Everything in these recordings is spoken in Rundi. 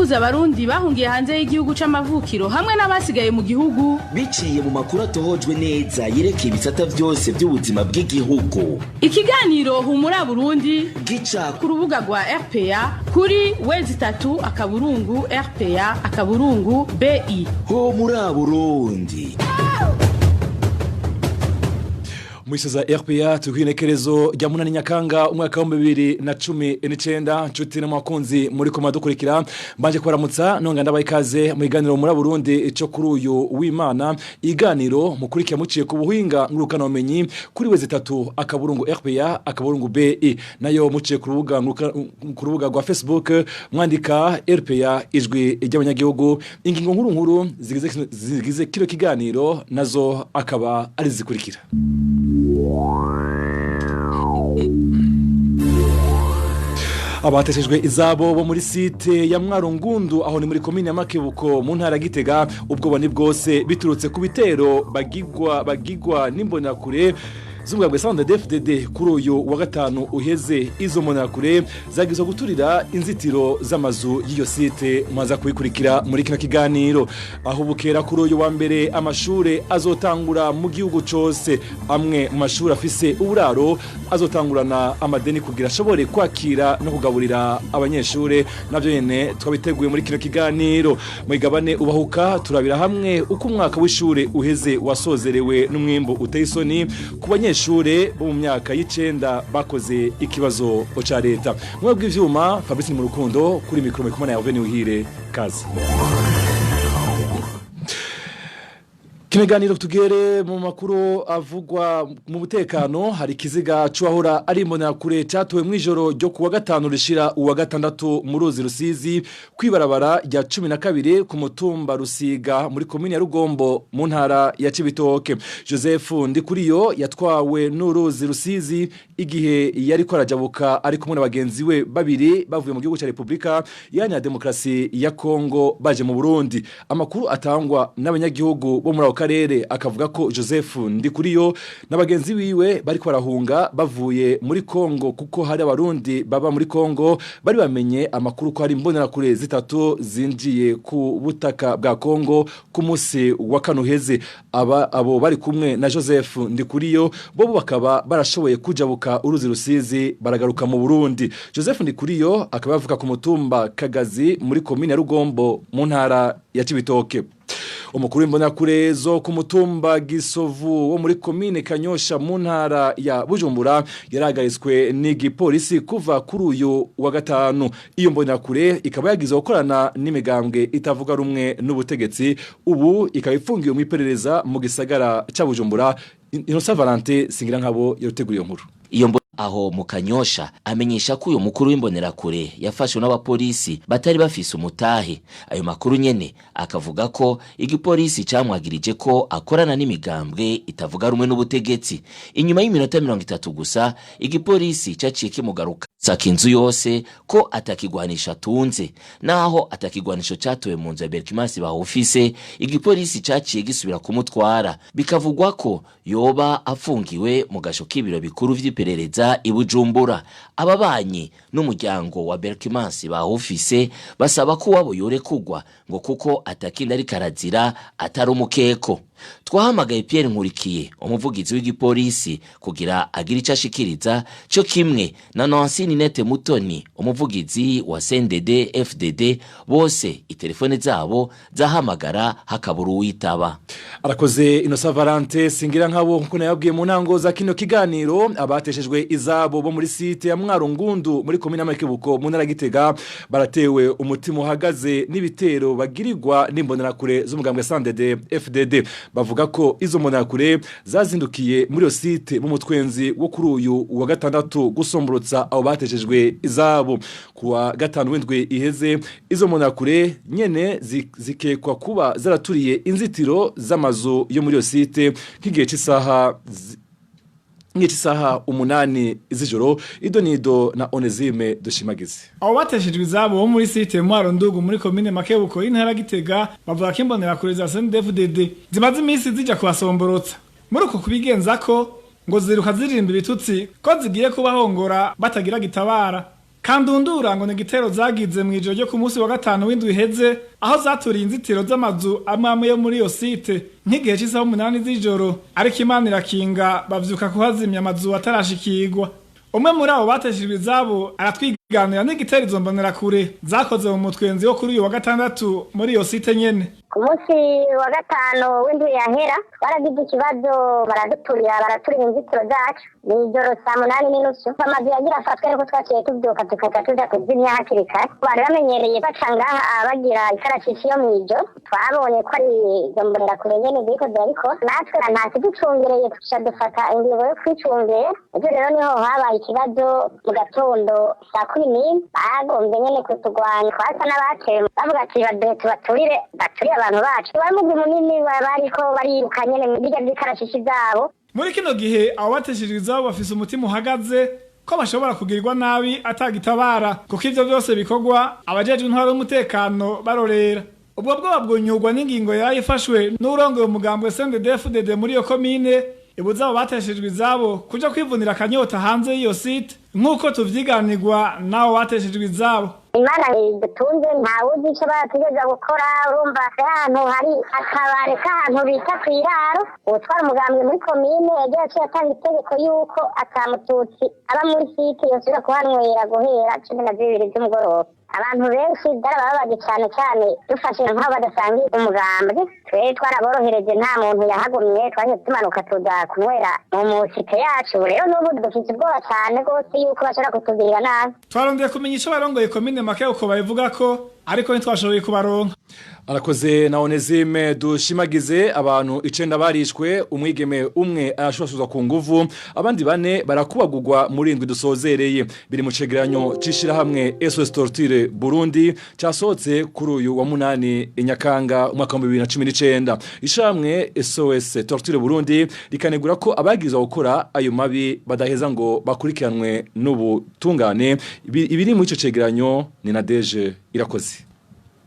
guhuza abarundi bahungiye hanze y'igihugu c'amavukiro hamwe n'abasigaye mu gihugu biciye mu makuru atohojwe neza yerekeye ibisata vyose by'ubuzima bw'igihugu. Ikiganiro Humura Burundi gica ku rubuga rwa RPA kuri www.rpa.bi. Humura Burundi. Mwishoza RPA tuhinekerezo rya munani Nyakanga umwaka wa 2019 nshuti n'amakunzi muri koma dukurikira mbanje kwaramutsa nonga ndabaye ikaze mu iganiro muri Burundi cyo kuri uyu w'Imana iganiro mukurikira muciye ku buhinga ngurukana umenyi kuri weze 3 akaburungu RPA akaburungu BI nayo muciye ku rubuga rwa Facebook mwandika RPA ijwi ry'Abanyagihugu ingingo nkuru zigize kino kiganiro nazo akaba ari zikurikira. Abateshejwe izabo bo muri site ya Mwarungundu aho ni muri komine ya Makebuko mu ntara Gitega ubwo ni bwose biturutse ku bitero bagigwa n'imbonakure z'ubwa bwa FDD kuri uyu wa gatanu uheze izo monakure zagizwe guturira inzitiro z'amazu y'iyo site mwaza kubikurikira muri kino kiganiro aho bukera kuri uyu wa mbere amashure azotangura mu gihugu cyose amwe mu mashuri afise uburaro azotangurana amadeni kugira ashobore kwakira no kugaburira abanyeshure navyo nyene twabiteguye muri kino kiganiro mwigabane ubahuka turabira hamwe uko umwaka w'ishure uheze wasozerewe n'umwimbo uteyisoni ku banyeshure bo mu myaka y'icenda bakoze ikibazo ca leta mwebwe ivyuma Fabrice mu rukundo kuri mikro mekomana ya Hervé NIYUHIRE kazi Kineganiro tugere mu makuru avugwa mu butekano hari kiziga cyahora ari imbonakure cyatowe mu ijoro ryo kuwa gatanu rishira uwa gatandatu mu ruzi Rusizi kwibarabara rya 12 ku mutumba Rusiga muri komine ya Rugombo mu ntara ya Cibitoke. Joseph Ndikuriyo yatwawe n'uruzi Rusizi igihe yari ko arajabuka ari kumwe n'abagenzi we babiri bavuye mu gihugu cya Republika ya Demokrasi ya Kongo baje mu Burundi. Amakuru atangwa n'abanyagihugu bo muri karere akavuga ko Joseph Ndikuriyo n'abagenzi biwe bari kwarahunga bavuye muri Kongo kuko hari abarundi baba muri Kongo bari bamenye amakuru ko hari imbonerakure zitatu zinjiye ku butaka bwa Kongo ku munsi wa kanuheze abo bari kumwe na Joseph Ndikuriyo bo bakaba barashoboye kujabuka uruzi Rusizi baragaruka mu Burundi. Joseph Ndikuriyo akaba avuka ku mutumba Kagazi muri komine ya Rugombo mu ntara ya Cibitoke. Umukuru w'imbonakure zo ku mutumba Gisovu wo muri komine Kanyosha mu ntara ya Bujumbura yaragarizwe n'igipolisi kuva kuri uyu wa gatanu. Iyo mbonakure ikaba yagize gukorana n'imigambwe itavuga rumwe n'ubutegetsi ubu ikaba ifungiwe mu iperereza mu gisagara ca Bujumbura. Innocent Valentin singira nkabo yaruteguriye nkuru. Aho mu Kanyosha amenyesha ko uyu mukuru w'imbonerakure yafashwe n'abapolisi batari bafise umutahe. Ayo makuru nyene akavuga ko igipolisi camwagirije ko akorana n'imigambwe itavuga rumwe n'ubutegetsi. Inyuma y'iminota 30 gusa igipolisi caciye kimugaruka saka inzu yose ko atakigwanisha tunze naho atakigwanisho catowe mu nzu ya Berkimansi ba office igipolisi caciye gisubira kumutwara bikavugwa ko yoba afungiwe mu gasho k'ibiro bikuru vy'iperereza i Bujumbura. Ababanyi n'umuryango wa Berkimansi ba office basaba ko wabo yore kugwa ngo kuko atakinda ari karazira atari umukeko. Twahamagaye Pierre Nkurikiye umuvugizi w'igipolisi kugira agira icyo ashikiriza cyo kimwe na Nansini Nete Mutoni umuvugizi wa CNDD FDD bose itelefone zabo zahamagara hakaburu witaba. Arakoze Innocent Valentin singira nkabo kuko yabwiye mu ntango za kino kiganiro abateshejwe izabo bo muri site ya Mwarungundu muri komine ya Makebuko mu ntara Gitega baratewe umutima uhagaze n'ibitero bagirirwa n'imbonerakure z'umugambwe CNDD FDD. Bavuga ko izo monakure zazindukiye muri yo site mu mutwenzi wo kuri uyu wa gatandatu gusomborotsa abo bateshejwe izabo kuwa gatanu w'indwi iheze. Izo monakure nyene zikekwa kuba zaraturiye inzitiro z'amazu yo muri yo site nk'igihe cy'isaha umunani z'ijoro. Idonido na Onezime dushimagize. Abo bateshejwe izabo bo muri site Mwarundugu muri komine Makebuko y'intara Gitega bavuga ko imbonerakure za CNDD-FDD zimaze iminsi zija kubasomborotsa. Muri uko kubigenza ko ngo ziruka zirimba ibitutsi ko zigiye kubahongora batagira gitabara. Kandundura ngo ni igitero zagize mu ijoro ryo ku munsi wa gatanu w'indwi iheze aho zaturiye inzitiro z'amazu amwe yo muri iyo site nk'igihe cy'isaha 8 z'ijoro ariko Imana irakinga bavyuka kuhazimya amazu atarashikirwa. Umwe muri abo bateshejwe izabo aratwiganira n'igitero izo mbonerakure zakoze mu mutwenzi wo kuri uyu wa gatandatu muri iyo site nyene. Ku munsi wa gatanu w'indwi yahera baragize ikibazo baraturira inzitiro zacu n'ijoro saa 8:30 amazu yagira afatwe ariko twaciye tubyuka tukaja tuja kuzimya hakiri kare. Bari bamenyereye baca ngaha bagira ikarashishi yo mw'ijoro twabonye ko ari izo mbonerakure nyene ziriko zirabikora natwe nta kiducungereye tuca dufata ingingo yo kwicungera. Ejo rero niho habaye ikibazo mu gatondo saa 10 bagombe nyene kutugwanya twasa n'abatewe bavuga ati baturire abantu bacu bamugwi munini bariko bariruka nyene mu bijya by'ikarashishi zabo. Muri kino gihe abo bateshejwe izabo bafise umutima uhagaze ko bashobora kugirirwa nabi atagitabara kuko ivyo byose bikorwa abajeje intwaro y'umutekano barorera. Ubwo bwoba bwonyurwa n'ingingo yayifashwe n'urongoye umugambwe CNDD-FDD muri iyo komine ibuza abo bateshejwe izabo kuja kwivunira akanyota hanze y'iyo site nk'uko tuvyiganirwa n'abo bateshejwe izabo. Imana idutunze ntawuzi ico bategeza gukora urumva ahantu hari akabare k'ahantu bita kw'iraro utwara umugambwe muri komine yagiye aciye atanga itegeko yuko atamututsi aba muri site yosubira kuhanywera guhera 12 z'umugoroba. Abantu benshi byarababaje cyane dufashe nk'aho badasangiye umugambwe twe twaraborohereje nta muntu yahagumye twaje tumanuka tuza kunywera mu site yacu. Rero n'ubu dufite ubwoba cyane rwose yuko bashobora kutugirira nabi. Twarondeye kumenya ico barongoye komine make uko babivuga ko ariko ntitwashoboye kubaronka. Arakoze na Onesime dushimagize abantu 9 barishwe umwigeme umwe arashobozwa ku nguvu abandi 4 barakubagurwa muri indwi dusozereye biri mu cegeranyo cishira hamwe SOS Torture Burundi casohotse kuri uyu wa 8 Nyakanga umwaka wa 2019. Ishamwe SOS Torture Burundi rikanegura ko abagirizwa gukora ayo mabi badaheza ngo bakurikiranwe n'ubutungane. Ibiri mu ico cegeranyo ni Nadeje Irakoze.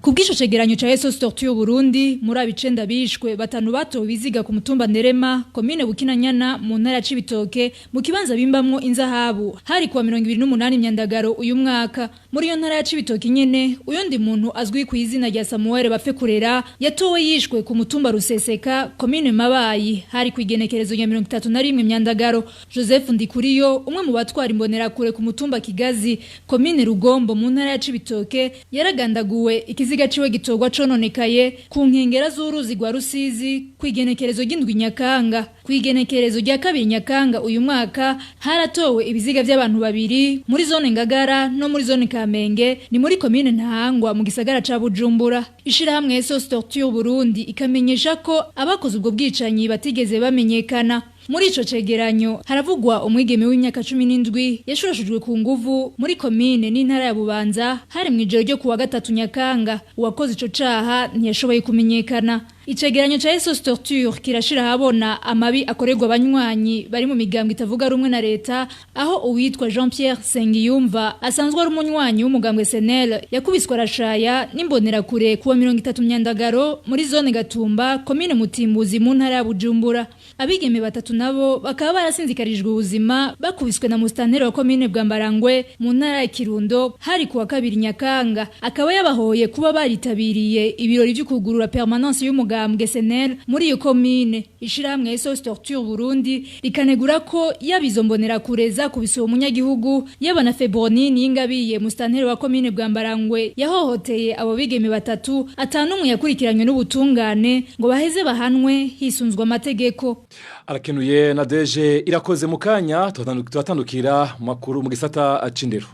Kubwisho cegeranyo cha SOS Torture Burundi muri abicenda bishwe batanu bato biziga ku mutumba Nerema komine Bukinanyana mu ntara Cibitoke mu kibanza bimbamwo inzahabu hari kuwa 28 myandagaro uyu mwaka muri iyo ntara ya Cibitoke nyene uyundi muntu azwi ku izina rya Samuel Bafekurera yatowe yishwe ku mutumba Ruseseka komine Mabayi hari ku igenekerezo ya 31 myandagaro. Joseph Ndikuriyo umwe mu batwara imbonerakure ku mutumba Kigazi komine Rugombo mu ntara ya Cibitoke yaragandaguwe ikiziga ciwe gitogwa cononekaye ku nkengera z'uruzi rwa Rusizi kwigenekerezo ry'indwi Nyakanga. Kwigenekerezo rya 2 Nyakanga uyu mwaka haratowe ibiziga by'abantu babiri muri zone Ngagara no muri zone Kamenge ni muri komine Ntahangwa mu gisagara ca Bujumbura. Ishira hamwe SOS Torture Burundi ikamenyesha ko abakoze ubwo bwicanyi batigeze bamenyekana. Muri ico cegeranyo haravugwa umwigeme w'imyaka 17 yashurashujwe ku nguvu muri komine n'intara ya Bubanza hari mu ijoro ryo kuwa 3 Nyakanga. Uwakoze ico caha ntiyashoboye kumenyekana. Icegeranyo cha SOS Torture kirashira habona amabi akorerwa abanywanyi bari mu migambwe itavuga rumwe na leta aho uwitwa Jean-Pierre Sengiyumva asanzwe ari umunywanyi w'umugambwe SNL yakubiswa rashaya n'imbonerakure kuwa 30 myandagaro muri zone Gatumba komine Mutimbuzi mu ntara ya Bujumbura. Abigeme batatu nabo bakaba barasinzikarijwe ubuzima bakubiswe na mustanteri wa komine Bwambarangwe mu ntara ya Kirundo hari kuwa 2 Nyakanga. Akaba yabahoye kuba baritabiriye ibirori by'ukugurura permanence y'umugambwe SNL muri iyo komine. Ishiramwe SOS Torture Burundi rikanegura ko yabizo mbonerakure zakubise umunyagihugu yabana Febronini y'ingabiye mustanteri wa komine Bwambarangwe yahohoteye abo bigeme batatu atanumwe yakurikiranywe n'ubutungane ngo baheze bahanwe hisunzwe amategeko. Arakenuye Nadeje Irakoze mu kanya turatandukira makuru mu gisata acindero.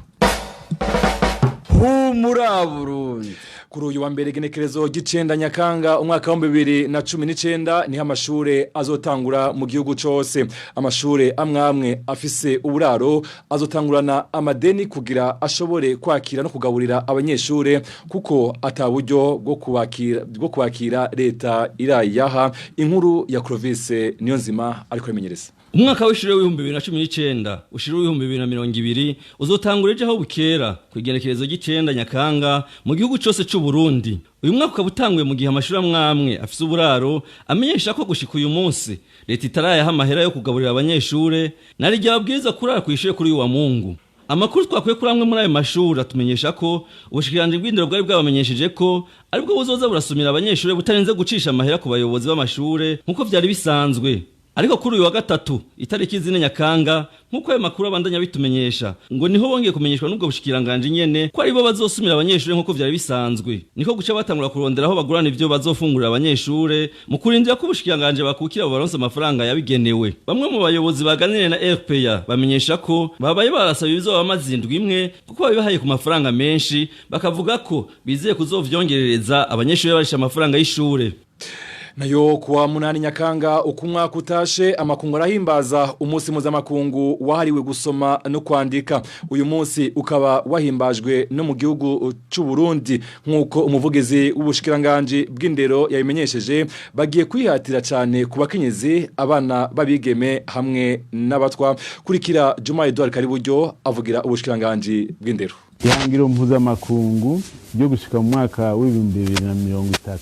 Humura Burundi. Kuri uyu wa mbere genekerezo gicenda Nyakanga umwaka wa 2019 niho amashure azotangura mu gihugu cose. Amashure amwe afise uburaro azotangurana amadeni kugira ashobore kwakira no kugaburira abanyeshure kuko ataburyo bwo kwakira leta irayaha. Inkuru ya Clovis Niyonzima ariko imenyereza. Umwaka w'ishure w'2019 ushire w'2020 uzotangurije aho bukera kwigenekerezo gicenda Nyakanga mu gihugu cose c'u Burundi. Uyu mwaka ukabutanguye mu gihe amashuri amwe afise uburaro amenyesha ko gushika uyu munsi leta itarayaha amahera yo kugaburira abanyeshure nari ryabwiza kurara kwishure kuri uyu wa Mungu. Amakuru twakuye kuri amwe muri ayo mashuri atumenyesha ko ubushikiranganje bw'indero bwari bwabamenyesheje ko aribwo buzoza burasumira abanyeshuri butarenze gucisha amahera ku bayobozi b'amashure nkuko vyari bisanzwe. Ariko kuri uyu wa gatatu itariki 4 Nyakanga nkuko ayo makuru abandanya bitumenyesha ngo niho bongeye kumenyeshwa n'ubwo bushikiranganje nyene ko aribo bazosumira abanyeshuri nkuko vyari bisanzwe. Niko guca batangura kurondera aho bagurana ivyo bazofungurira abanyeshuri mu kurindira ko ubushikiranganje bakukira baronse amafaranga yabigenewe. Bamwe mu bayobozi baganiriye na RPA bamenyesha ko babaye barasaba ibizoba amazindwi imwe kuko babihaye ku mafaranga menshi bakavuga ko bizeye kuzovyongerereza abanyeshuri barisha amafaranga y'ishure. Nayo kuwa 8 Nyakanga ukumwaka utashe amakungu arahimbaza umunsi mpuzamakungu wahariwe gusoma no kwandika. Uyu munsi ukaba wahimbajwe no mu gihugu c'u Burundi nkuko umuvugizi w'ubushikiranganje bw'indero yabimenyesheje bagiye kwihatira cyane ku bakenyezi abana babigeme hamwe n'abatwa. Kurikira Juma Edouard Kariburyo avugira ubushikiranganje bw'indero. Ihangiro mpuzamakungu ryo gushika mu mwaka w'2030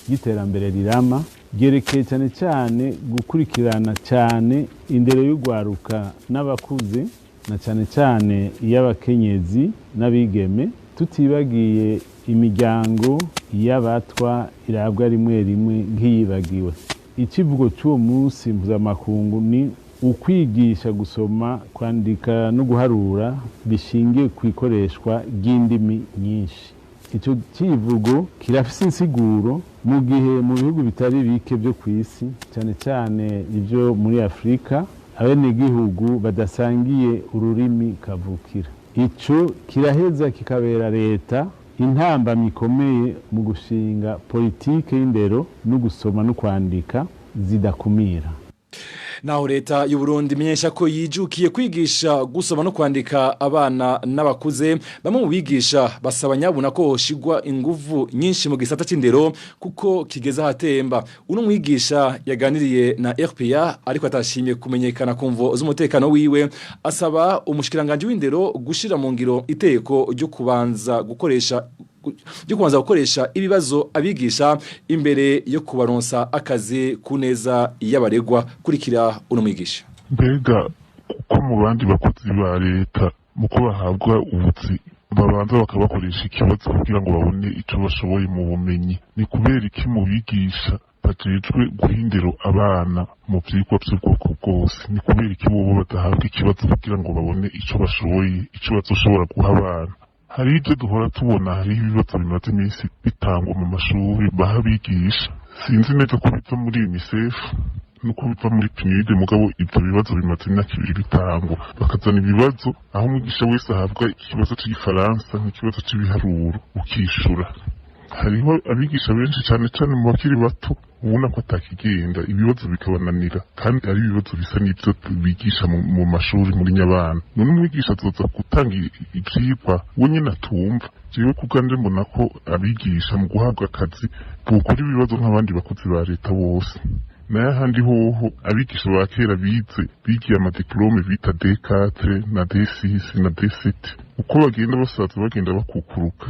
y'iterambere rirama ryerekeye cyane cyane gukurikirana cyane indero y'ugwaruka n'abakuze na cyane cyane y'abakenyezi n'abigeme tutibagiye imiryango y'abatwa irabwa rimwe rimwe nk'iyibagiwe. Ikivugo cy'uwo munsi mpuzamakungu ni ukwigisha gusoma kwandika no guharura bishingiye ku ikoreshwa ry'indimi nyinshi. Icyo kivugo kirafise insiguro mu gihe mu bihugu bitari bike byo kwisi cyane cyane ibyo muri Afrika abenegihugu badasangiye ururimi kavukira. Ico kiraheza kikabera leta intambamyi ikomeye mu gushinga politike y'indero no gusoma no kwandika zidakumira. Naho leta y'u Burundi menyesha ko yijukiye kwigisha gusoma no kwandika abana n'abakuze. Bamwe mu bigisha basaba nyabuna ko hoshigwa inguvu nyinshi mu gisata c'indero kuko kigeza hatemba. Uno mwigisha yaganiriye na RPA ariko atashimye kumenyekana kumvo z'umutekano wiwe. Asaba umushikiranganje w'indero gushira mu ngiro iteko ryo kubanza gukoresha ibibazo abigisha imbere yo kubaronsa akazi kuneza y'abaregwa. Kurikira uno mwigisha. Mbega kuko mu bandi bakozi ba leta muko bahabwa ubuzi babanza bakabakoresha ikibazo kugira ngo babone ico bashoboye mu bumenyi, ni kubera iki mu bigisha bajejwe guhindero abana mu vyigwa by'ubwoko bwose? Ni kubera iki bobo badahabwa ikibazo kugira ngo babone ico bashoboye, ico bazoshobora guha abana? Hari ibyo duhora tubona, hari ibibazo bimaze iminsi bitangwa mu mashuri baha bigisha, sinzi neza ko biva muri UNICEF nuko biva muri PNUD, mugabo ibyo bibazo bimaze imyaka 2 bitangwa. Bakazana ibibazo aho umwigisha wese ahabwa ikibazo cy'igifaransa n'ikibazo cy'ibiharuro ukishura. Hariho abigisha benshi cyane cyane mu bakiri bato ubona ko atakigenda, ibibazo bikabananira kandi ari ibibazo bisa n'ibyo bigisha mu mashuri muri nyabana. None umwigisha azoza gutanga ivyigwa we nyene atumva. Jewe kuganje mbona ko abigisha mu guhabwa akazi bukora ibibazo nk'abandi bakozi ba leta bose. Naye handi hoho abigisha ba kera bigiye amadiplome bita D4 na D6 na D7, uko bagenda basaza bagenda bakukuruka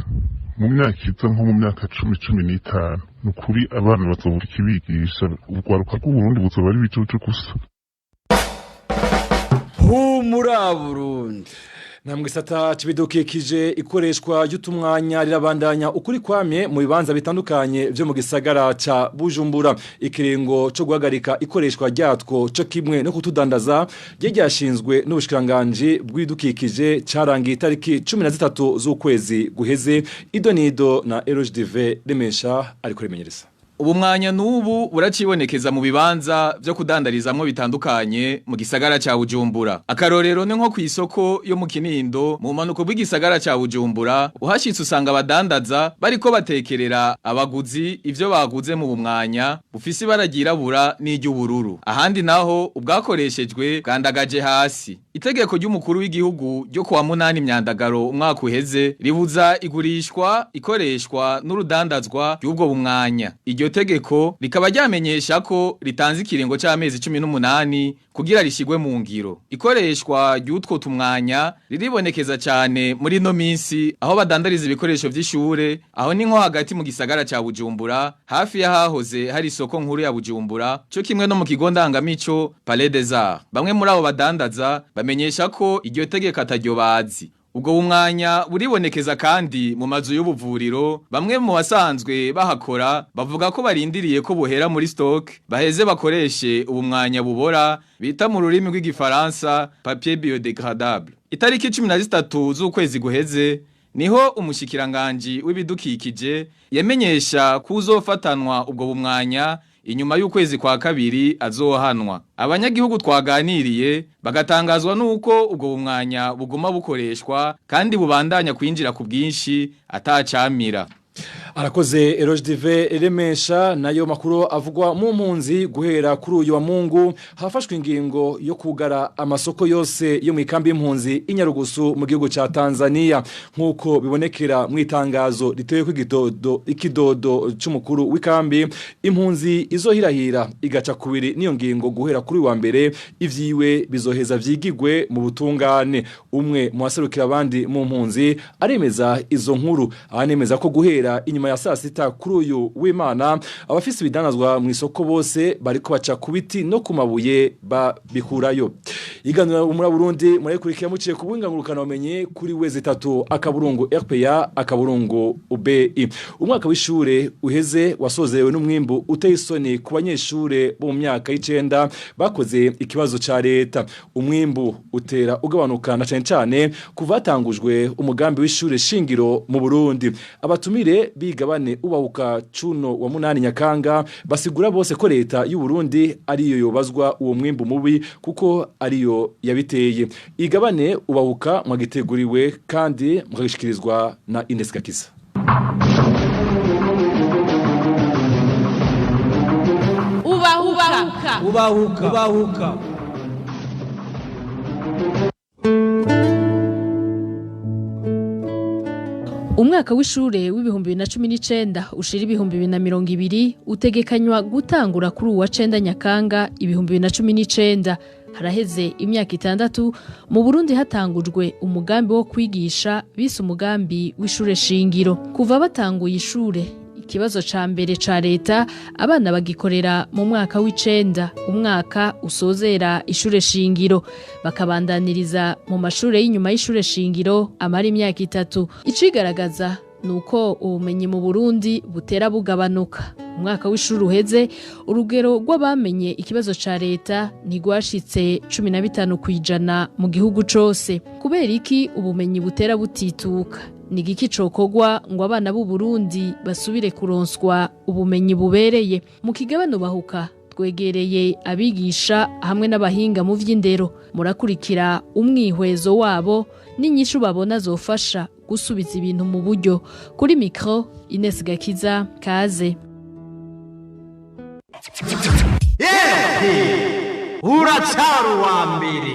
mu myaka iza nko mu myaka 10-15 nukuri abana bazobura ikibigisha, urwaruka rw'Uburundi buzoba ari bicucu gusa. Humura Burundi. Namwe sata cibidukikije ikoreshwa y'utumwanya rirabandanya ukuri kwamye mu bibanza bitandukanye byo mu gisagara ca Bujumbura. Ikiringo cyo guhagarika ikoreshwa ryatwo cyo kimwe no kutudandaza ryashinzwe n'ubushikiranganje bw'idukikije carangiye itariki 13 z'ukwezi guheze. Idonido na RGDV remesha ariko rimenyereza. Ubu mwanya n'ubu buracibonekeza mu bibanza byo kudandarizamwo bitandukanye mu gisagara ca Bujumbura. Akarorero ni nko ku isoko yo mu Kinindo mu manuko bw'igisagara ca Bujumbura, uhashitse usanga abadandaza bariko batekerera abaguzi ivyo baguze mu bumwanya bufise ibara ryirabura n'iry'ubururu. Ahandi naho ubwakoreshejwe bwandagaje hasi. Itegeko ry'umukuru w'igihugu ryo kuwa 8 Myandagaro umwaka uheze ribuza igurishwa, ikoreshwa n'urudandazwa ry'ubwo bumwanya. Iryo tegeko rikaba ryamenyesha ko ritanze ikiringo c'amezi 18 kugira rishigwe mu ngiro. Ikoreshwa ry'utwo tumwanya riribonekeza cyane muri no minsi aho badandariza ibikoresho vy'ishure, aho ni nko hagati mu gisagara ca Bujumbura, hafi yahahoze hari isoko nkuru ya Bujumbura, cyo kimwe no mu kigo ndangamico Palais des Arts. Bamwe muri abo badandaza bamenyesha ko iryo tegeko ataryo bazi. Ubwo bumwanya buribonekeza kandi mu mazu y'ubuvuriro, bamwe mu basanzwe bahakora bavuga ko barindiriye ko buhera muri stock baheze bakoreshe ubumwanya bubora bita mu rurimi rw'igifaransa papier biodegradable. Itariki 13 z'ukwezi guheze niho umushikiranganji w'ibidukikije yamenyesha kuzofatanwa ubwo bumwanya inyuma y'ukwezi kwa kabiri azohanwa. Abanyagihugu twaganiriye bagatangazwa nuko ubwo bumwanya buguma bukoreshwa kandi bubandanya kwinjira ku bwinshi atacamira. Arakoze Erojdive Remesha nayo makuru avugwa mu mpunzi guhera kuri uyu wa Mungu hafashwe ingingo yo kugara amasoko yose yo mu ikambi y'impunzi inyarugusu mu gihugu ca Tanzania nkuko bibonekera mu itangazo riteye ikidodo c'umukuru w'ikambi impunzi izohirahira igaca kubiri niyo ngingo guhera kuri wa mbere ivyiwe bizoheza vyigigwe mu butungane. Umwe mu baserukira abandi mu mpunzi aremeza izo nkuru anemeza ko guhera inyuma ya saa sita kuri uyu w'Imana abafise ibidanazwa mu isoko bose bariko baca kubiti no kumabuye babikurayo. Iganira muri Burundi muri kurikira muciye kubungangurukana umenye kuri wezi 3 akaburungu RPA akaburungu UBI. Umwaka w'ishure uheze wasozewe n'umwimbu uteye isoni ku banyeshure bo mu myaka y'icenda bakoze ikibazo ca leta. Umwimbu utera ugabanuka na cyane kuvatangujwe umugambi w'ishure shingiro mu Burundi. Abatumire bigabane ubahuka cuno wa 8 Nyakanga basigura bose ko leta y'u Burundi ariyo yobazwa uwo mwimbu mubi kuko ariyo yabiteye. Igabane ubahuka mwagiteguriwe kandi mukagishikirizwa na Ines Gakiza. Ubahuka. Umwaka w'ishure w'ibihumbi 2019 ushira ibihumbi 2020 utegekanywa gutangura kuri uwa 9 Nyakanga ibihumbi 2019. Haraheze imyaka 6 mu Burundi hatangujwe umugambi wo kwigisha bise umugambi w'ishure shingiro. Kuva batanguye ishure ikibazo ca mbere ca leta abana bagikorera mu mwaka w'icenda, umwaka usozera ishure shingiro, bakabandaniriza mu mashure y'inyuma y'ishure shingiro amara imyaka 3. Icigaragaza nuko ubumenyi mu Burundi butera bugabanuka. Umwaka w'ishuri uheze urugero rw'abamenye ikibazo ca leta ntigwashitse 15% mu gihugu cose. Kubera iki ubumenyi butera butituka? Nigiki cokogwa ngo abana b'u Burundi basubire kuronswa ubumenyi bubereye? Mu kigabano bahuka twegereye abigisha hamwe n'abahinga mu vy'indero, murakurikira umwihwezo wabo n'inyishu babona zofasha gusubiza ibintu mu buryo. Kuri micro Ines Gakiza, kaze. Uracaru wa mbere.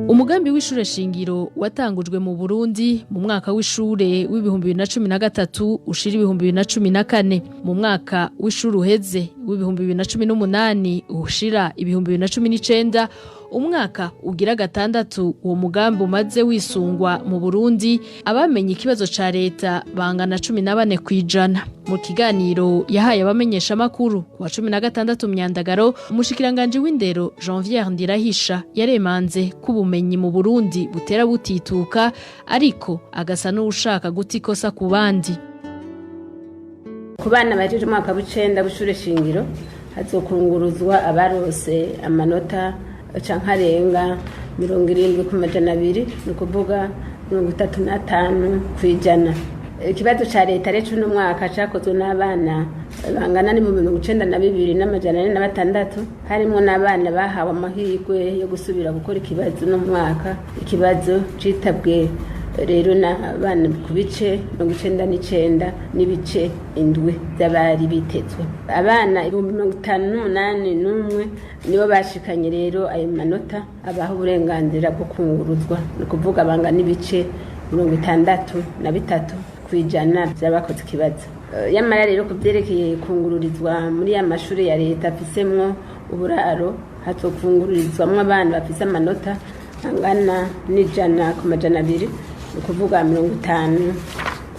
Umugambi w'ishure shingiro watangujwe mu Burundi mu mwaka w'ishure w'ibihumbi 2013 ushira ibihumbi 2014. Mu mwaka w'ishure uheze w'ibihumbi 2018 ushira ibihumbi 2019, umwaka ugira 6 uwo mugambi umaze wisungwa mu Burundi, abamenye ikibazo ca leta bangana 14%. Mu kiganiro yahaye abamenyesha amakuru wa 16 Myandagaro, umushikiranganje w'indero Janvier Ndirahisha yaremanze kubumenyi mu Burundi butera butituka, ariko agasa n'ushaka gutikosa ku bandi. Ku bana baje umwaka w'icenda w'ishure shingiro hazokunguruzwa abarose amanota cankarenga 70%, nukuvuga 35%. Ikibazo ca leta rero no mwaka cakozwe n'abana bangana ni mu 92,406, harimo n'abana bahawe amahirwe yo gusubira gukora ikibazo no mwaka. Ikibazo citabwe rero n'abana ku bice 99 n'ibice 7 by'abari bitezwe. Abana 58 nibo bashikanye rero ayo manota abaho uburenganzira bwo kunguruzwa, no kuvuga bangana n'ibice 63 kwijana by'abakoze ikibazo. Yamara rero kubyerekeye kungururizwa muri ya mashuri ya leta afisemwo uburaro hatokungururizwamwo abana bafise amanota angana n'ijana ku majana 2 ukuvuga 50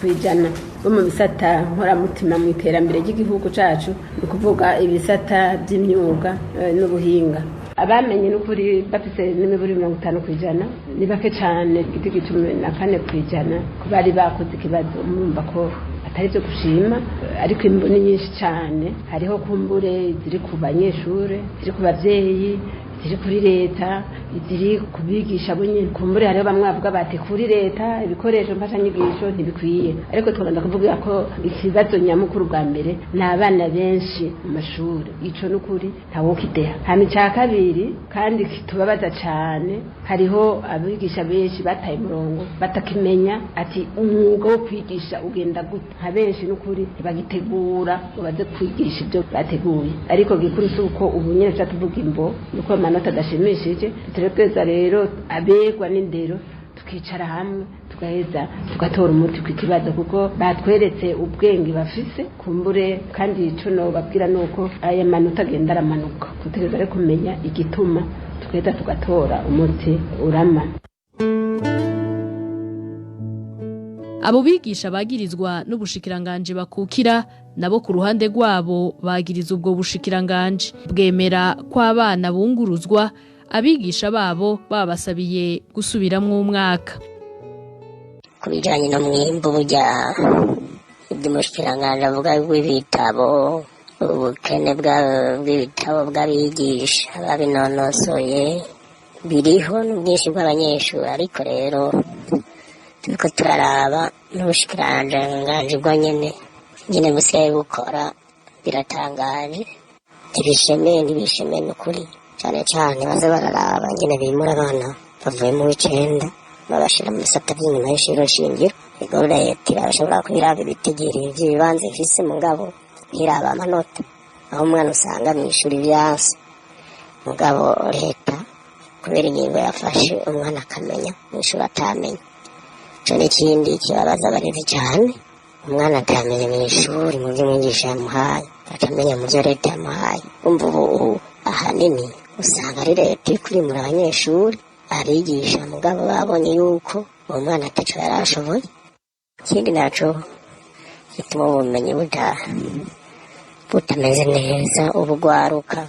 kwijana bo mu bisata nkoramutima mu iterambere ry'igihugu cacu ukuvuga ibisata by'imyuga n'ubuhinga. Abamenye n'ukuri bafise n'imiburi 50 kwijana ni bake cyane igiti 14 kwijana kubari bakoze ikibazo mumva ko atari byo gushima ariko imboni nyinshi cyane hariho kumbure ziri ku banyeshure ziri ku bavyeyi ziri kuri leta ziri kubigisha bonye kumbure hariho bamwe bavuga bati kuri leta ibikoresho mfashanyigisho ntibikwiye ariko twaganda kuvuga ko ikibazo nyamukuru bwa mbere n'abana benshi mu mashuri ico n'ukuri ntawo kideha hami ca kabiri kandi kitubabaza cyane hariho abigisha benshi bataye murongo batakimenya ati umwuga wo kwigisha ugenda gute nka benshi n'ukuri bagitegura baze kwigisha ibyo bateguye ariko gikuru suko ubu nyene cyatuvuga imbo nuko amanota adashimishije turebeza rero abegwa n'indero tukicara hamwe tugaheza tugatora umuti ku kibazo kuko batweretse ubwenge bafise kumbure kandi ico no babwira nuko aya manota agenda aramanuka tutegeza rero kumenya igituma tugaheza tugatora umuti urama. Abo bigisha bagirizwa n'ubushikiranganje bakukira nabo ku ruhande rwabo bagiriza ubwo bushikiranganje bwemera ko abana bunguruzwa abigisha babo babasabiye gusubiramwo umwaka. Kubijanye no mwimbo burya iby'umushikiranganje avuga w'ibitabo ubukene bw'ibitabo bw'abigisha babinonosoye biriho n'ubwinshi bw'abanyeshuri ariko rero turiko turaraba n'ubushikiranganje bwa nyene busigaye bukora biratangaje ntibishemeye n'ukuri cyane cyane baze bararaba nyene bimura abana bavuye mu w'icenda babashira mu bisata by'inyuma y'ishuri shingiro ego leta irashobora kubiraba ibitigiri by'ibibanza ifise mugabo iraba amanota aho umwana usanga mu ishuri byase mugabo leta kubera ingingo yafashe umwana akamenya mu ishuri atamenya ico n'ikindi kibabaza abarezi cyane umwana atamenya mu ishuri mu byo umwigisha yamuhaye atamenya mu byo leta yamuhaye umva ubu ahanini usanga ari leta iri kurimura abanyeshuri abigisha mugabo babonye yuko uwo mwana ataco yari ashoboye. Ikindi naco gituma ubumenyi butameze neza ubugwaruka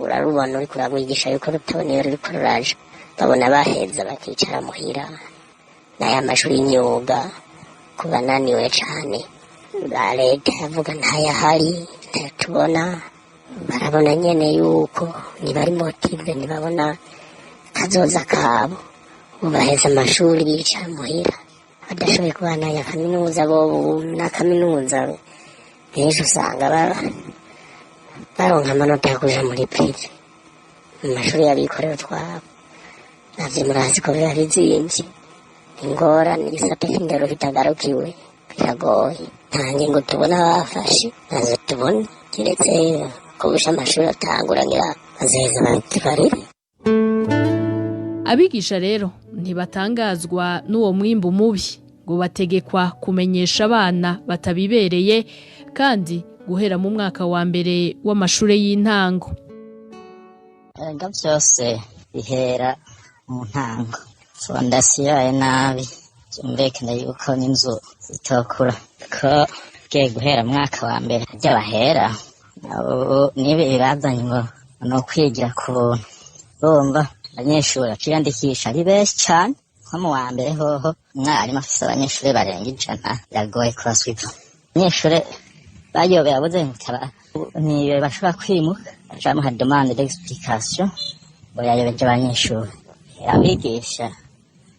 urarubona uri kurabwigisha yuko rutabona iyo ruriko ruraja babona baheza bakicara muhira n'aya mashuri y'imyuga kubananiwe cane ba leta yavuga ntayahari tubona barabona nyene yuko nibari motive nibabona kazoza kabo ubaheza amashuri bicara muhira badashoboye kubandanya kaminuza bo na kaminuza benshi usanga baronka amanota yo kuja muri prive mu mashuri y'abikorera utwabo navyo murazi ko biba bizimvye ingorane igisata c'indero bitagarukiwe biragoye nta ngingo tubona bafashe nazo tubona keretse ko busha amashuri atanguranira bazaheza batibarire. Abigisha rero ntibatangazwa n'uwo mwimbu mubi ngo bategekwa kumenyesha abana batabibereye kandi guhera mu mwaka wa mbere w'amashure y'intango. Ega byose bihera mu ntango fondasiyo yayo nabi byumvikana yuko n'inzu itokura ko bwiye guhera mu mwaka wa mbere ajya bahera niba ibazanye ngo no kwigira ku buntu bumva abanyeshuri bakiyandikisha ari benshi cyane nko mu wa mbere hoho umwarimu afise abanyeshuri barenga 100 biragoye kubaswiva abanyeshuri bayobeye abuze niyo bashobora kwimuka bamuha demande d'explication ngo yayobeje abanyeshuri abigisha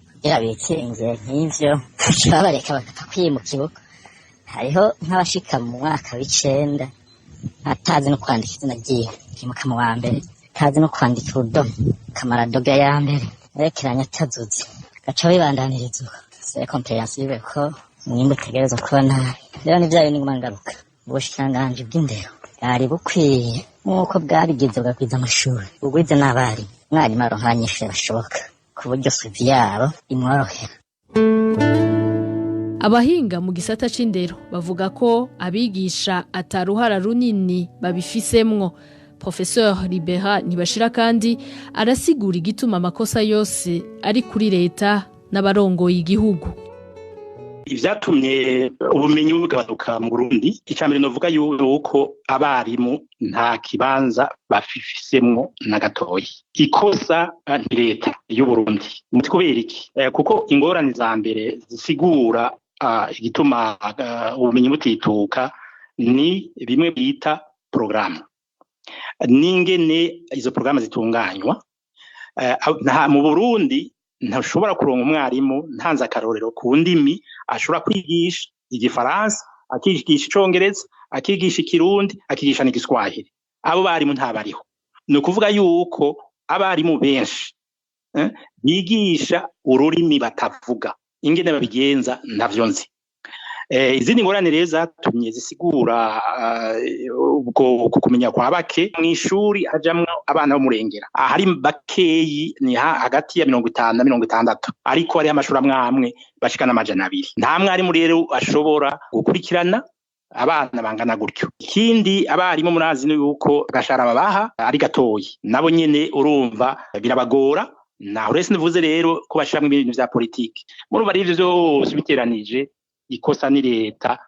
kugira bitsinze nk'ivyo bashobora bareka bakakwimuka hariho nk'abashika mu mwaka w'icenda atazi no kwandika izina ryiwe kimuka mu wa mbere atazi no kwandika urudome kamara doga ya mbere arekeranya atazuzi gaca bibandaniriza uko c'est compréhensible ko mwimbo utegerezwa kuba nabi rero ni vyayo n'inguma ngaruka ubushikiranganje bw'indero bwari bukwiye nk'uko bwabigize bwakwiza amashuri ugwize n'abari mwarimu aronka abanyeshuri bashoboka ku buryo suivi yabo imworohera. Abahinga mu gisata c'indero bavuga ko abigisha ataruhara runini babifisemwo. Professeur Hervé ntibashira kandi arasigura igituma amakosa yose ari kuri leta n'abarongoye igihugu. Ivyatumye ubumenyi bugabanuka mu Burundi, icambere novuga yuko abarimu nta kibanza bafifisemwo na gatoyi. Ikosa ni leta y'u Burundi. Muti kubera iki? Kuko ingorane za mbere zisigura igituma ubumenyi butituka ni bimwe bita programme. Ningene izo programme zitunganywa mu Burundi ntashobora kuronka umwarimu ntanze akarorero ku ndimi ashobora kwigisha igifaransa, akigisha icongereza, akigisha ikirundi, akigisha n'igiswahili. Abo barimu ntabariho. No kuvuga yuko abarimu benshi bigisha ururimi batavuga. Ingene babigenza ntavyo nzi. Izindi ngorane rero zatumye zisigura ubwo kumenya kwa bake mw'ishuri hajamwo abana b'umurengera. Ahari bakeyi ni hagati ya 50 na 60, ariko ari amashuri amwe bashikana amajana 2. Nta mwarimu rero ashobora gukurikirana abana bangana gutyo. Ikindi abarimu murazi yuko gashara babaha ari gatoyi. Nabo nyene urumva birabagora. Naho rese nivuze rero ko bashiramwe ibintu vya politiki. Murumva rivyo vyose biteranije ikosa ni leta,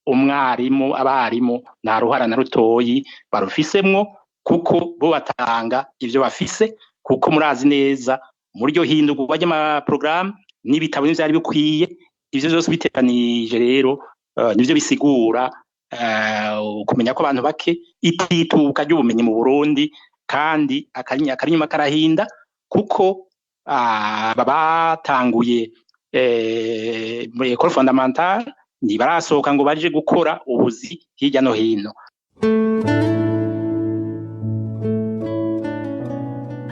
umwarimu, abarimu nta ruhara na rutoyi barufisemwo, kuko bo batanga ivyo bafise, kuko murazi neza muri ryo hindurwa ry'ama programme n'ibitabo n'ivyari bikwiye. Ivyo vyose biteranije rero nivyo bisigura kumenya ko abantu bake itituka ry'ubumenyi mu Burundi, kandi akarinyuma karahinda, kuko batanguye muri école fondamentale ntibarasohoka ngo baje gukora ubuzi hirya no hino.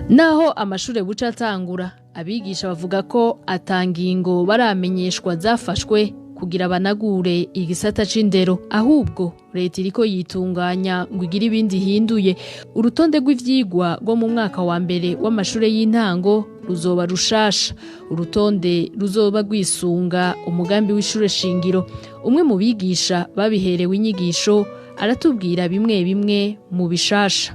Naho amashure buca atangura, abigisha bavuga ko atangingo baramenyeshwa zafashwe kugira banagure igisata c'indero, ahubwo leta iriko yitunganya ngo igire ibindi hinduye. Urutonde rw'ivyigwa rwo mu mwaka wa mbere w'amashure y'intango ruzoba rushasha. Urutonde ruzoba rwisunga umugambi w'ishure shingiro. Umwe mu bigisha babiherewe inyigisho aratubwira bimwe bimwe mu bishasha.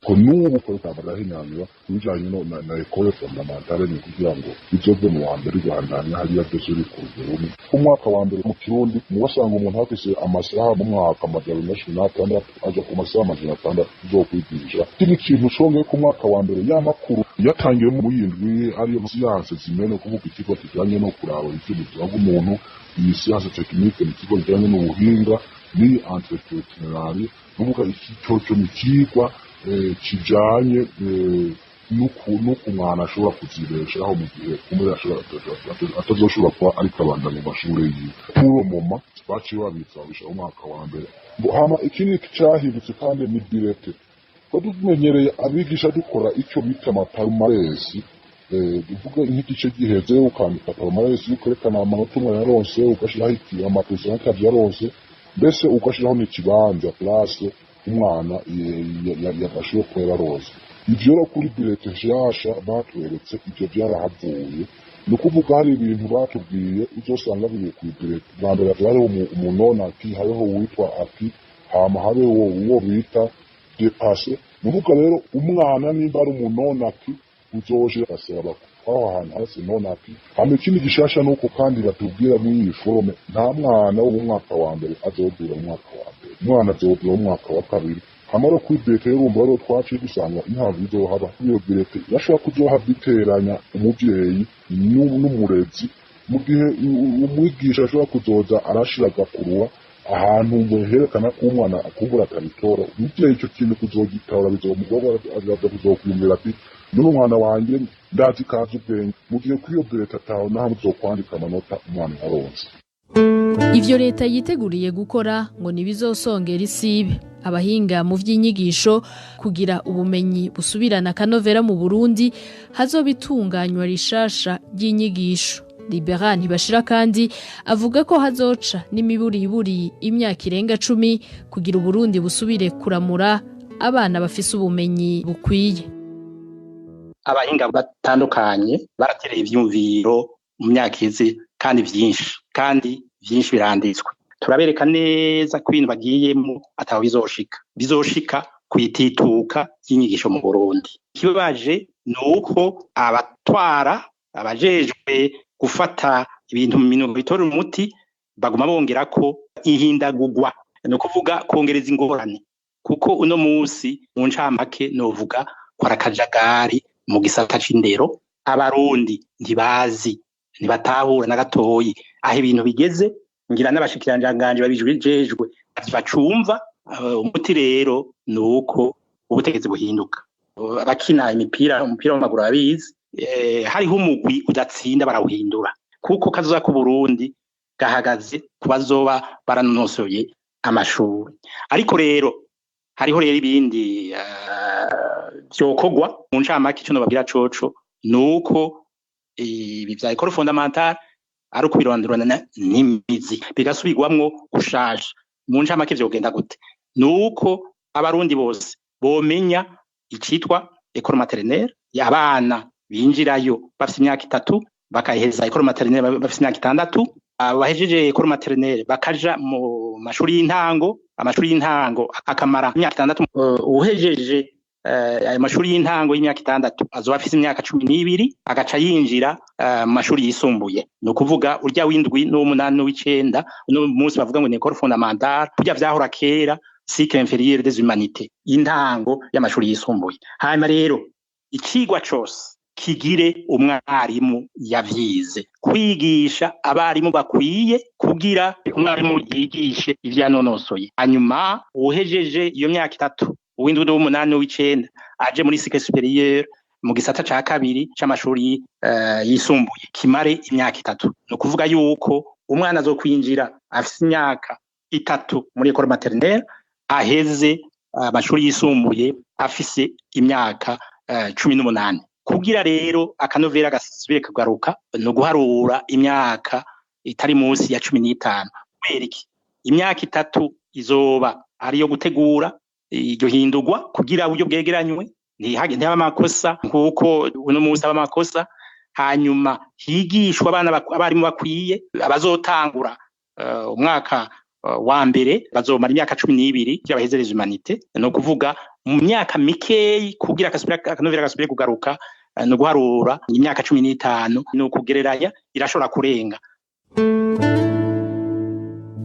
Nubu ko tabarahinyanywa bijanye na école fondamentale ni kugira ngo bizove mu wa mbere Rwandanya hariya byose biri ku Burundi. Umwaka wa mbere mu Kirundi muwasanga umuntu hafise amasaha mu mwaka amajana 16 aja ku masaha amajana 6 zo kwigisha. Kini kintu shonge ku mwaka wa mbere y'amakuru yatangiye mu yindwi ariyo siyanse zimene kuvuga ikigo kijanye no kuraba ivy'ubuzima bw'umuntu, iyi siyanse technique n'ikigo kijanye n'ubuhinga ni entrepreneuria. Nuvuga iki cyo ni kigwa kijanye nuku mwana ashobora kuzibeshaho mu gihe kumwe atazoshobora kuba ariko abandanya mu mashuri yiwe. Kuro moma baciye babitsabisha umwaka wa mbere. Hama ikindi cyahindutse kandi ni direte. Ko tumenyereye abigisha dukora icyo bita amaparumaresi, bivuga nk'igice giheze ukandika parumaresi ukerekana amanota umwe yaronse, ugashiraho amapresenta yaronse, mbese ugashiraho n'ikibanza place umwana yabashiwe kwera rose. Ivyo rero kuri direte nshasha batweretse ivyo byarahavuye. Ni ukuvuga hari ibintu batubwiye uzosanga biri ku direte. Bambere hariho umunonaki, hariho witwa ati, hama hariho uwo bita depase. Ni ukuvuga rero umwana nimba ari umunonaki uzoje asaba aho hantu hasi nonaki. Hama ikindi gishasha nuko kandi batubwira muri iyi forome nta mwana wo mu mwaka wa mbere azodura mu mwaka wa mbere. Umwana azodura mu mwaka wa kabiri. Hamara kuri direte y'urumva rero twaciye dusanga intavu izohaba. Iyo direte yashobora kuzoha biteranya umuvyeyi n'umurezi, mu gihe umwigisha ashobora kuzoza arashira agakuruwa ahantu ngo herekana ko umwana akumbura akabitora. Umuvyeyi ico kintu kuzogitora bizomugora kuzokwiyumvira ati none umwana wanje ndazi kazi ubwenge, mu gihe kuri iyo direte ataho naho muzokwandika amanota umwana yaronse. Ivyo leta yiteguriye gukora ngo nibizosongera isibe abahinga mu vy'inyigisho kugira ubumenyi busubirana kanovera mu Burundi. Hazobitunganywa rishasha ry'inyigisho. Hervé ntibashira kandi avuga ko hazoca n'imiburiburi imyaka irenga 10 kugira Uburundi busubire kuramura abana bafise ubumenyi bukwiye. Abahinga batandukanye baratereye ivyumviro mu myaka izi kandi byinshi biranditswe turabereka neza ko ibintu bagiyemo ataho bizoshika kwitituka y'inyigisho mu Burundi. Ikibabaje nuko abatwara abajejwe gufata ibintu mu minwe bitorera umuti baguma bongera ko ihindagurwa no kuvuga kongereza ingorane kuko uno musi mu ncamake novuga ko arakajagari mu gisata c'indero abarundi ntibatahura na gatoyi aho ibintu bigeze ngira n'abashikiranganje babijejwe bacumva umuti rero nuko ubutegetsi buhinduka abakina umupira w'amaguru abizi hariho umugwi udatsinda barawuhindura kuko kazoza ku Burundi gahagaze kubazoba baranonosoye amashuri ariko rero hariho ibindi byokogwa mu ncamake cyo babwira coco nuko ibi bya école fondamentale ari kubirondorana n'imizi bigasubirwamwo gushaje mu ncamake vyogenda gute nuko abarundi bose bomenya icitwa école maternelle y'abana binjirayo bafite imyaka 3 bakaheza école maternelle bafite imyaka 6 abahejeje école maternelle bakaja mu mashuri y'intango akamara imyaka 6 uhejeje ayo mashuri y'intango y'imyaka 6 azoba afite imyaka 12 agaca yinjira mu mashuri yisumbuye no kuvuga urya w'indwi n'umunani n'w'icenda no munsi bavuga ngo ni école fondamentale burya vyahora kera cycle inférieur des humanités intango y'amashuri yisumbuye hanyuma rero ikigwa cose kigire umwarimu yavyize kwigisha abarimu bakwiye kugira umwarimu yigishe ivyanonosoye hanyuma uhejeje iyo myaka 3 uw'indwi n'umunani w'icenda aje muri cycle supérieur mu gisata ca kabiri c'amashuri yisumbuye kimare imyaka 3 no kuvuga yuko umwana azokwinjira afite imyaka 3 muri école maternelle aheze amashuri yisumbuye afise imyaka 18 kugira rero akanovera gasubire kugaruka no guharura imyaka itari munsi ya 15 kweriki imyaka 3 izoba ari yo gutegura iryo hindurwa kugira uburyo bwegeranywe ntihaba amakosa nkuko uno munsi abamakosa hanyuma higishwa abana abarimu bakwiye abazotangura umwaka wa mbere bazomara imyaka 12 y'abahezereza humanité no kuvuga mu myaka mikeyi kugira akanovera gasubire kugaruka no guharura imyaka 15 no kugereranya irashobora kurenga.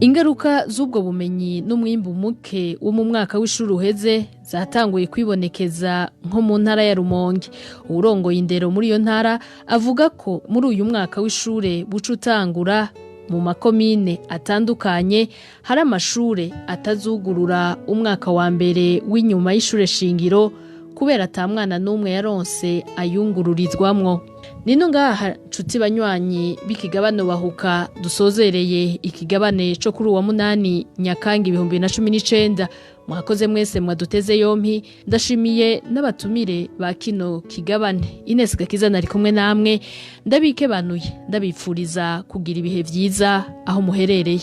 Ingaruka z'ubwo bumenyi n'umwimbu muke wo mu mwaka w'ishuri uheze zatanguye kwibonekeza nko mu ntara ya Rumonge. Urongoye indero muri iyo ntara avuga ko muri uyu mwaka w'ishure buca utangura mu makomine atandukanye hari amashure atazugurura umwaka wa mbere w'inyuma y'ishure shingiro kubera ata mwana n'umwe yaronse ayungururizwamwo. Nino ngaha nshuti banywanyi b'ikigabane bahuka dusozereye ikigabane cyo kuri uwa 8 Nyakanga 2019 mwakoze mwese mwaduteze yompi ndashimiye n'abatumire ba kino kigabane Ines Gakiza nari kumwe namwe ndabike banuye ndabipfuriza kugira ibihe vyiza aho muherereye.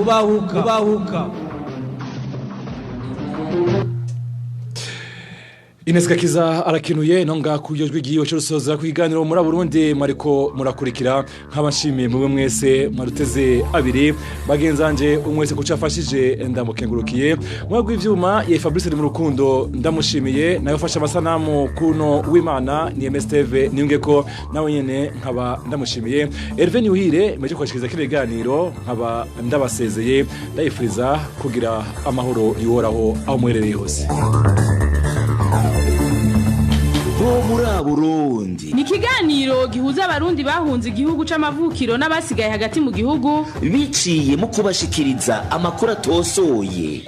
Ubahuka. Ines Gakiza arakinuye nonga kuyojwe giyo cyo rusoza kwiganiro muri Burundi mariko murakurikira nk'abashimiye mwe mwese mwaruteze abiri bagenzanje umwese kucafashije ndamukengurukiye mwagwa ivyuma ye Fabrice mu rukundo ndamushimiye nayo fasha amasanamu kuno w'Imana ni MSTV niyunge ko nawe nyene nkaba ndamushimiye Hervé NIYUHIRE meje kwashikiriza kibeganiro nkaba ndabasezeye ndayifuriza kugira amahoro yoraho aho mwerereye hose. muri Burundi ni ikiganiro gihuza abarundi bahunze igihugu c'amavukiro n'abasigaye hagati mu gihugu biciye mu kubashikiriza amakuru atosoye.